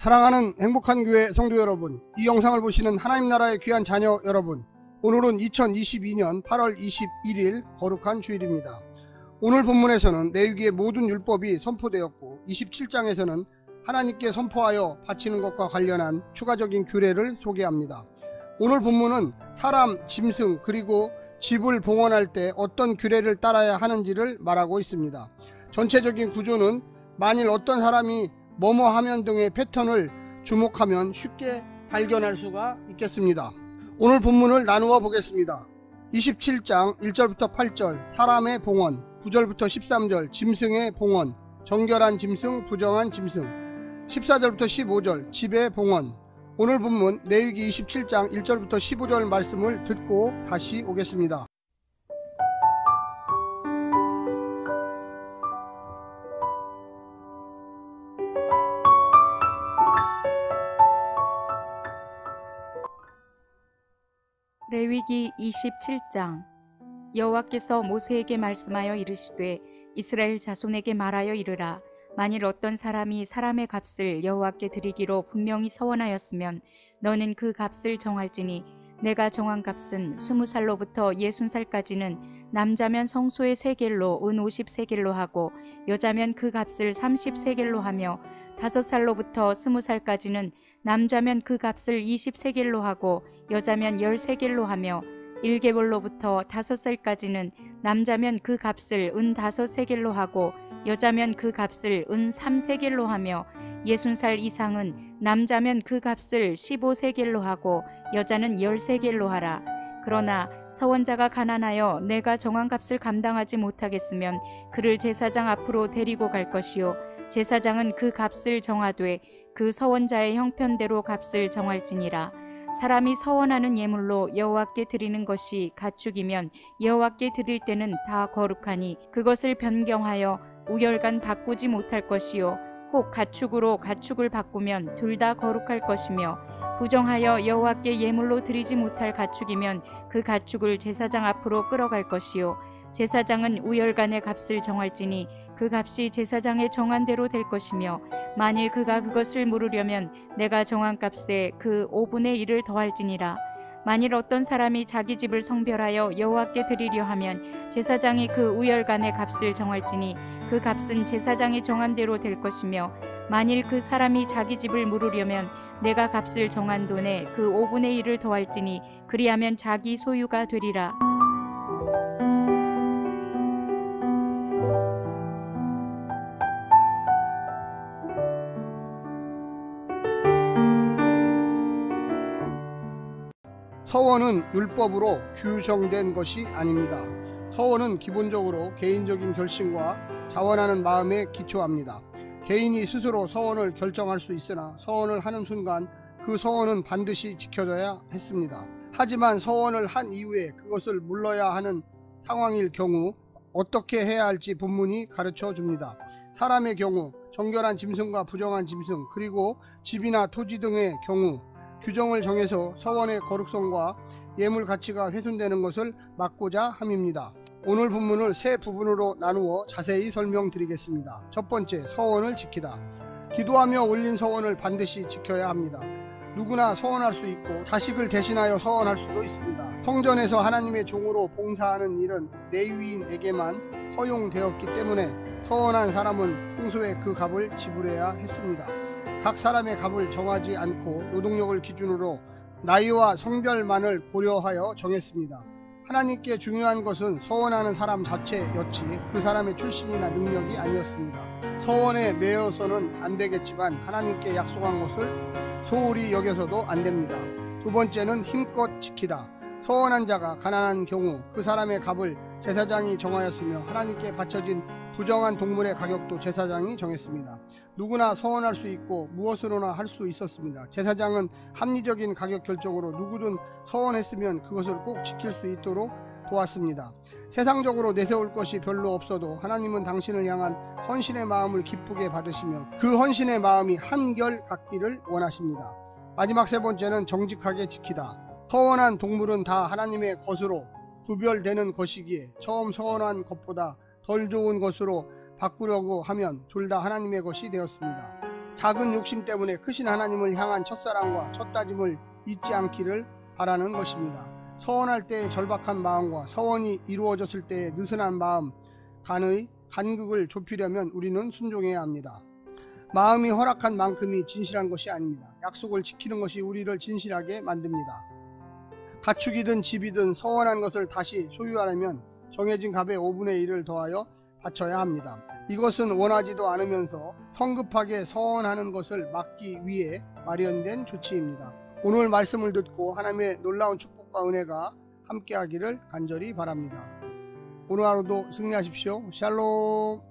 사랑하는 행복한 교회 성도 여러분, 이 영상을 보시는 하나님 나라의 귀한 자녀 여러분, 오늘은 2022년 8월 21일 거룩한 주일입니다. 오늘 본문에서는 레위기의 모든 율법이 선포되었고 27장에서는 하나님께 선포하여 바치는 것과 관련한 추가적인 규례를 소개합니다. 오늘 본문은 사람, 짐승 그리고 집을 봉헌할 때 어떤 규례를 따라야 하는지를 말하고 있습니다. 전체적인 구조는 만일 어떤 사람이 뭐뭐 하면 등의 패턴을 주목하면 쉽게 발견할 수가 있겠습니다. 오늘 본문을 나누어 보겠습니다. 27장 1절부터 8절 사람의 봉헌, 9절부터 13절 짐승의 봉헌, 정결한 짐승, 부정한 짐승, 14절부터 15절 집의 봉헌. 오늘 본문 레위기 27장 1절부터 15절 말씀을 듣고 다시 오겠습니다. 레위기 27장. 여호와께서 모세에게 말씀하여 이르시되 이스라엘 자손에게 말하여 이르라. 만일 어떤 사람이 사람의 값을 여호와께 드리기로 분명히 서원하였으면 너는 그 값을 정할지니 내가 정한 값은 20살로부터 60살까지는 남자면 성소의 세겔로 은 50세겔로 하고 여자면 그 값을 30세겔로 하며 5살로부터 20살까지는 남자면 그 값을 20세겔로 하고 여자면 10세겔로 하며 1개월로부터 5살까지는 남자면 그 값을 은 5세겔로 하고 여자면 그 값을 은 3세겔로 하며 60살 이상은 남자면 그 값을 15세겔로 하고 여자는 10세겔로 하라. 그러나 서원자가 가난하여 내가 정한 값을 감당하지 못하겠으면 그를 제사장 앞으로 데리고 갈 것이요 제사장은 그 값을 정하되 그 서원자의 형편대로 값을 정할지니라. 사람이 서원하는 예물로 여호와께 드리는 것이 가축이면 여호와께 드릴 때는 다 거룩하니 그것을 변경하여 우열간 바꾸지 못할 것이요 혹 가축으로 가축을 바꾸면 둘 다 거룩할 것이며 부정하여 여호와께 예물로 드리지 못할 가축이면 그 가축을 제사장 앞으로 끌어갈 것이요 제사장은 우열간의 값을 정할지니 그 값이 제사장의 정한 대로 될 것이며 만일 그가 그것을 물으려면 내가 정한 값에 그 5분의 1을 더할지니라. 만일 어떤 사람이 자기 집을 성별하여 여호와께 드리려 하면 제사장이 그 우열간의 값을 정할지니 그 값은 제사장이 정한 대로 될 것이며 만일 그 사람이 자기 집을 물으려면 내가 값을 정한 돈에 그 5분의 1을 더할지니 그리하면 자기 소유가 되리라. 서원은 율법으로 규정된 것이 아닙니다. 서원은 기본적으로 개인적인 결심과 자원하는 마음에 기초합니다. 개인이 스스로 서원을 결정할 수 있으나 서원을 하는 순간 그 서원은 반드시 지켜져야 했습니다. 하지만 서원을 한 이후에 그것을 물러야 하는 상황일 경우 어떻게 해야 할지 본문이 가르쳐 줍니다. 사람의 경우, 정결한 짐승과 부정한 짐승, 그리고 집이나 토지 등의 경우 규정을 정해서 서원의 거룩성과 예물 가치가 훼손되는 것을 막고자 함입니다. 오늘 본문을 세 부분으로 나누어 자세히 설명드리겠습니다. 첫 번째, 서원을 지키다. 기도하며 올린 서원을 반드시 지켜야 합니다. 누구나 서원할 수 있고 자식을 대신하여 서원할 수도 있습니다. 성전에서 하나님의 종으로 봉사하는 일은 레위인에게만 허용되었기 때문에 서원한 사람은 평소에 그 값을 지불해야 했습니다. 각 사람의 값을 정하지 않고 노동력을 기준으로 나이와 성별만을 고려하여 정했습니다. 하나님께 중요한 것은 서원하는 사람 자체였지 그 사람의 출신이나 능력이 아니었습니다. 서원에 매여서는 안 되겠지만 하나님께 약속한 것을 소홀히 여겨서도 안 됩니다. 두 번째는 힘껏 지키다. 서원한 자가 가난한 경우 그 사람의 값을 제사장이 정하였으며 하나님께 바쳐진 부정한 동물의 가격도 제사장이 정했습니다. 누구나 서원할 수 있고 무엇으로나 할 수 있었습니다. 제사장은 합리적인 가격 결정으로 누구든 서원했으면 그것을 꼭 지킬 수 있도록 도왔습니다. 세상적으로 내세울 것이 별로 없어도 하나님은 당신을 향한 헌신의 마음을 기쁘게 받으시며 그 헌신의 마음이 한결 같기를 원하십니다. 마지막 세 번째는 정직하게 지키다. 서원한 동물은 다 하나님의 것으로 구별되는 것이기에 처음 서원한 것보다 덜 좋은 것으로 바꾸려고 하면 둘 다 하나님의 것이 되었습니다. 작은 욕심 때문에 크신 하나님을 향한 첫사랑과 첫다짐을 잊지 않기를 바라는 것입니다. 서원할 때의 절박한 마음과 서원이 이루어졌을 때의 느슨한 마음 간의 간극을 좁히려면 우리는 순종해야 합니다. 마음이 허락한 만큼이 진실한 것이 아닙니다. 약속을 지키는 것이 우리를 진실하게 만듭니다. 가축이든 집이든 서원한 것을 다시 소유하려면 정해진 값의 5분의 1을 더하여 바쳐야 합니다. 이것은 원하지도 않으면서 성급하게 서원하는 것을 막기 위해 마련된 조치입니다. 오늘 말씀을 듣고 하나님의 놀라운 축복과 은혜가 함께하기를 간절히 바랍니다. 오늘 하루도 승리하십시오. 샬롬.